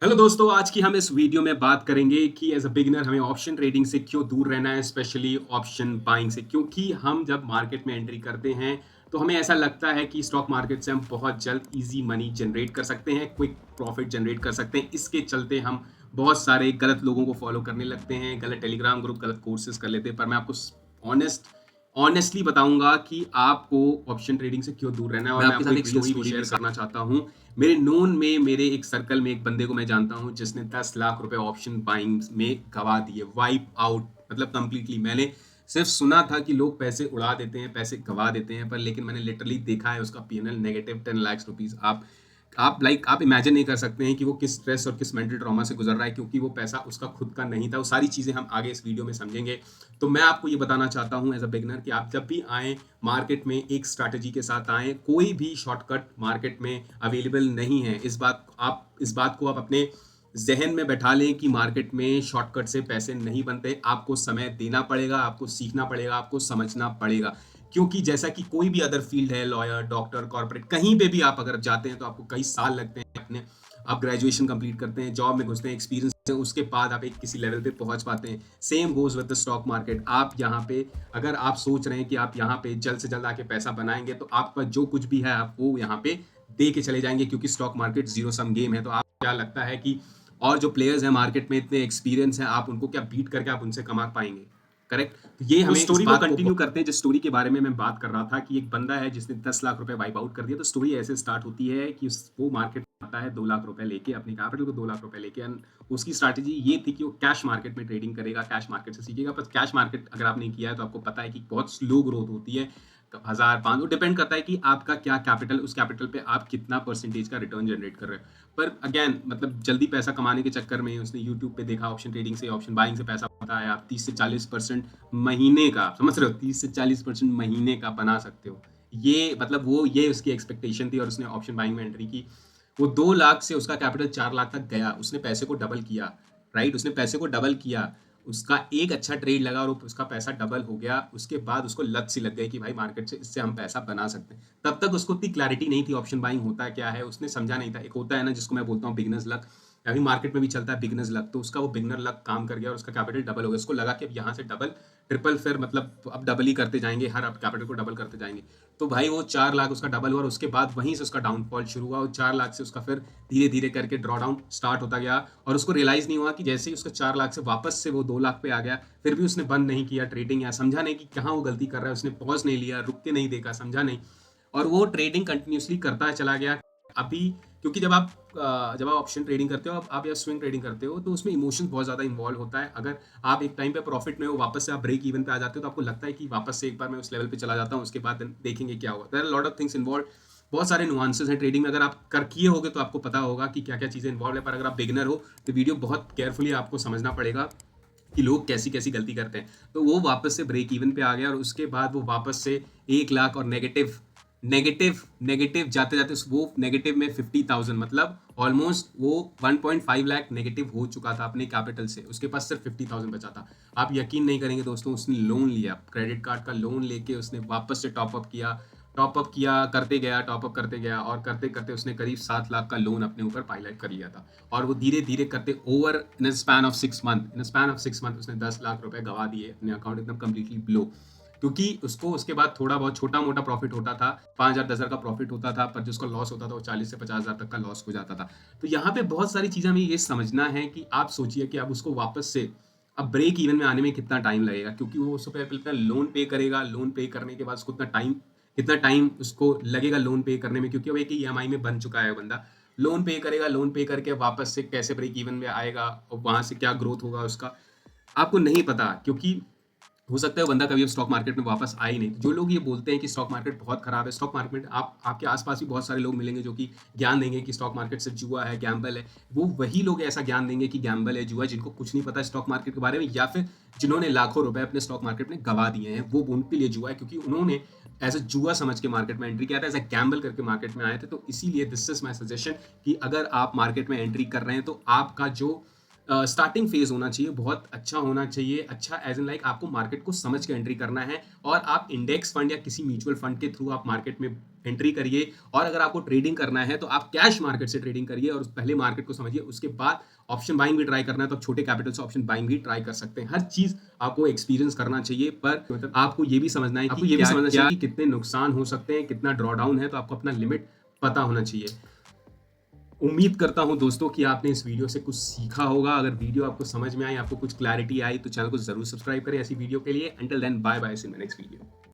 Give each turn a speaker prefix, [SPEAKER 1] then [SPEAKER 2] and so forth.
[SPEAKER 1] Hello दोस्तों, आज की हम इस वीडियो में बात करेंगे कि एज अ बिगिनर हमें ऑप्शन ट्रेडिंग से क्यों दूर रहना है, स्पेशली ऑप्शन बाइंग से। क्योंकि हम जब मार्केट में एंट्री करते हैं तो हमें ऐसा लगता है कि स्टॉक मार्केट से हम बहुत जल्द इजी मनी जनरेट कर सकते हैं, क्विक प्रॉफिट जनरेट कर सकते हैं। इसके चलते हम बहुत सारे गलत लोगों को फॉलो करने लगते हैं, गलत टेलीग्राम ग्रुप, गलत कोर्सेज कर लेते हैं। पर मैं आपको ऑनेस्टली बताऊंगा कि आपको ऑप्शन ट्रेडिंग से क्यों दूर रहना है। और मैं आपको एक रियल स्टोरी भी शेयर करना चाहता हूँ। मेरे नोन में, मेरे एक सर्कल में एक बंदे को मैं जानता हूँ जिसने 10 लाख रुपए ऑप्शन बाइंग में गवा दिए, वाइप आउट, मतलब कंप्लीटली। मैंने सिर्फ सुना था कि लोग पैसे उड़ा देते हैं, पैसे गवा देते हैं, पर लेकिन मैंने लिटरली देखा है उसका पीएनएल नेगेटिव 10 लाख रुपीज। आप इमेजिन नहीं कर सकते हैं कि वो किस स्ट्रेस और किस मेंटल ट्रॉमा से गुजर रहा है, क्योंकि वो पैसा उसका खुद का नहीं था। वो सारी चीजें हम आगे इस वीडियो में समझेंगे। तो मैं आपको ये बताना चाहता हूं एज अ बिगनर कि आप जब भी आए मार्केट में, एक स्ट्रैटेजी के साथ आए। कोई भी शॉर्टकट मार्केट में अवेलेबल नहीं है। इस बात को आप अपने जहन में बैठा लें कि मार्केट में शॉर्टकट से पैसे नहीं बनते। आपको समय देना पड़ेगा, आपको सीखना पड़ेगा, आपको समझना पड़ेगा। क्योंकि जैसा कि कोई भी अदर फील्ड है, लॉयर, डॉक्टर, कॉर्पोरेट, कहीं पे भी आप अगर जाते हैं तो आपको कई साल लगते हैं। अपने आप ग्रेजुएशन कंप्लीट करते हैं, जॉब में घुसते हैं, एक्सपीरियंस है, उसके बाद आप एक किसी लेवल पे पहुंच पाते हैं। Same goes with the stock market. आप यहाँ पे, अगर आप सोच रहे हैं कि आप यहाँ पे जल्द से जल्द आके पैसा बनाएंगे, तो आपका जो कुछ भी है आप वो यहाँ पे दे के चले जाएंगे, क्योंकि stock market zero sum game है। तो आप क्या लगता है कि और जो प्लेयर्स हैं मार्केट में, इतने एक्सपीरियंस हैं, आप उनको क्या बीट करके आप उनसे कमा पाएंगे? करेक्ट। तो ये हमें स्टोरी को कंटिन्यू करते हैं। जिस स्टोरी के बारे में मैं बात कर रहा था कि एक बंदा है जिसने 10 लाख रुपए वाइप आउट कर दिया। तो स्टोरी ऐसे स्टार्ट होती है कि वो मार्केट में आता है 2 लाख रुपए लेके, अपने कैपिटल को 2 लाख रुपए लेके। उसकी स्ट्रैटेजी ये थी कि वो कैश मार्केट में ट्रेडिंग करेगा, कैश मार्केट से सीखेगा। पर कैश मार्केट अगर आपने किया है तो आपको पता है कि बहुत स्लो ग्रोथ होती है। 1000, 500 डिपेंड करता है कि आपका क्या कैपिटल, उस कैपिटल पे आप कितना परसेंटेज का रिटर्न जनरेट कर रहे हो। पर अगेन, मतलब जल्दी पैसा कमाने के चक्कर में उसने यूट्यूब पे देखा ऑप्शन ट्रेडिंग से, ऑप्शन बाइंग से पैसा होता है। आप 30 से 40% महीने का, समझ रहे हो, 30 से 40% महीने का बना सकते हो। ये मतलब वो ये उसकी एक्सपेक्टेशन थी और उसने ऑप्शन बाइंग में एंट्री की। वो 2 लाख से उसका कैपिटल 4 लाख तक गया। उसने पैसे को डबल किया। राइट, उसने पैसे को डबल किया। उसका एक अच्छा ट्रेड लगा और उसका पैसा डबल हो गया। उसके बाद उसको लत सी लग गई कि भाई मार्केट से इससे हम पैसा बना सकते हैं। तब तक उसको इतनी क्लैरिटी नहीं थी ऑप्शन बाइंग होता है क्या है, उसने समझा नहीं था। एक होता है ना जिसको मैं बोलता हूँ बिगनर्स लक, अभी मार्केट में भी चलता है बिगनर्स लक। तो उसका वो बिगनर लक काम कर गया और उसका कैपिटल डबल हो गया। उसको लगा कि अब यहाँ से डबल, ट्रिपल, फिर मतलब अब डबल ही करते जाएंगे, हर अब कैपिटल को डबल करते जाएंगे। तो भाई वो 4 लाख उसका डबल हुआ और उसके बाद वहीं से उसका डाउनफॉल शुरू हुआ। और 4 लाख से उसका फिर धीरे धीरे करके ड्रॉ डाउन स्टार्ट होता गया। और उसको रियलाइज नहीं हुआ कि जैसे ही उसका 4 लाख से वापस से वो 2 लाख पे आ गया, फिर भी उसने बंद नहीं किया ट्रेडिंग, या समझा नहीं कि कहाँ वो गलती कर रहा है। उसने पॉज नहीं लिया, रुक के नहीं देखा, समझा नहीं, और वो ट्रेडिंग कंटिन्यूसली करता चला गया। अभी क्योंकि जब आप ऑप्शन ट्रेडिंग करते हो, आप या स्विंग ट्रेडिंग करते हो, तो उसमें इमोशंस बहुत ज़्यादा इन्वॉल्व होता है। अगर आप एक टाइम पे प्रॉफिट में हो, वापस से आप ब्रेक इवन पे आ जाते हो, तो आपको लगता है कि वापस से एक बार मैं उस लेवल पे चला जाता हूँ, उसके बाद देखेंगे क्या होगा। There are lot of things involve. बहुत सारे नुआंसेस हैं ट्रेडिंग में। अगर आप कर किए होगे तो आपको पता होगा कि क्या क्या चीज़ें इन्वॉल्व है। पर अगर आप बिगिनर हो तो वीडियो बहुत केयरफुली आपको समझना पड़ेगा कि लोग कैसी कैसी गलती करते हैं। तो वो वापस से ब्रेक इवन पे आ गया और उसके बाद वो वापस से 1 लाख और नेगेटिव नेगेटिव नेगेटिव जाते जाते वो नेगेटिव में 50,000, मतलब ऑलमोस्ट वो 1.5 लाख नेगेटिव हो चुका था अपने कैपिटल से। उसके पास सिर्फ 50,000 बचा था। आप यकीन नहीं करेंगे दोस्तों, उसने लोन लिया, क्रेडिट कार्ड का लोन लेके उसने वापस से टॉपअप किया, करते गया, टॉपअप करते गया, और करते करते उसने करीब 7 लाख का लोन अपने ऊपर पायलट कर लिया था। और वो धीरे धीरे करते over in span of 6 month उसने 10 लाख रुपए गवा दिए, अपने अकाउंट एकदम कम्प्लीटली ब्लो। क्योंकि उसको उसके बाद थोड़ा बहुत छोटा मोटा प्रॉफिट होता था, 5,000 10,000 का प्रॉफिट होता था, पर जिसको लॉस होता था वो 40 से 50,000 तक का लॉस हो जाता था। तो यहाँ पे बहुत सारी चीजें हमें ये समझना है कि आप सोचिए कि अब उसको वापस से अब ब्रेक इवन में आने में कितना टाइम लगेगा, क्योंकि वो उससे पहले अपना लोन पे करेगा। लोन पे करने के बाद उसको कितना टाइम उसको लगेगा लोन पे करने में, क्योंकि वो एक ईएमआई में बन चुका है बंदा। लोन पे करेगा, लोन पे करके वापस से कैसे ब्रेक इवन में आएगा और वहां से क्या ग्रोथ होगा उसका, आपको नहीं पता। क्योंकि हो सकता है वो बंदा कभी अब स्टॉक मार्केट में वापस आए ही नहीं। जो लोग ये बोलते हैं कि स्टॉक मार्केट बहुत खराब है, स्टॉक मार्केट, आपके आसपास भी बहुत सारे लोग मिलेंगे जो कि ज्ञान देंगे कि स्टॉक मार्केट सिर्फ जुआ है, गैम्बल है। वो वही लोग ऐसा ज्ञान देंगे कि गैम्बल है, जुआ है, जिनको कुछ नहीं पता स्टॉक मार्केट के बारे में, या फिर जिन्होंने लाखों रुपए अपने स्टॉक मार्केट में गवा दिए हैं। वो उनके लिए जुआ है, क्योंकि उन्होंने एज अ जुआ समझ के मार्केट में एंट्री किया था, एज अ गैम्बल करके मार्केट में आए थे। तो इसीलिए दिस इज माई सजेशन कि अगर आप मार्केट में एंट्री कर रहे हैं तो आपका जो स्टार्टिंग फेज होना चाहिए, बहुत अच्छा होना चाहिए। अच्छा एज इन लाइक आपको मार्केट को समझ के एंट्री करना है और आप इंडेक्स फंड या किसी म्यूचुअल फंड के थ्रू आप मार्केट में एंट्री करिए। और अगर आपको ट्रेडिंग करना है तो आप कैश मार्केट से ट्रेडिंग करिए और पहले मार्केट को समझिए, उसके बाद ऑप्शन बाइंग भी ट्राई करना है तो आप छोटे कैपिटल से ऑप्शन बाइंग भी ट्राई कर सकते हैं। हर चीज आपको एक्सपीरियंस करना चाहिए, पर मतलब आपको ये भी समझना है कि कितने नुकसान हो सकते हैं, कितना ड्रॉडाउन है, तो आपको अपना लिमिट पता होना चाहिए। उम्मीद करता हूं दोस्तों कि आपने इस वीडियो से कुछ सीखा होगा। अगर वीडियो आपको समझ में आई, आपको कुछ क्लैरिटी आई, तो चैनल को जरूर सब्सक्राइब करें ऐसी वीडियो के लिए। Until then bye bye, see you in next video.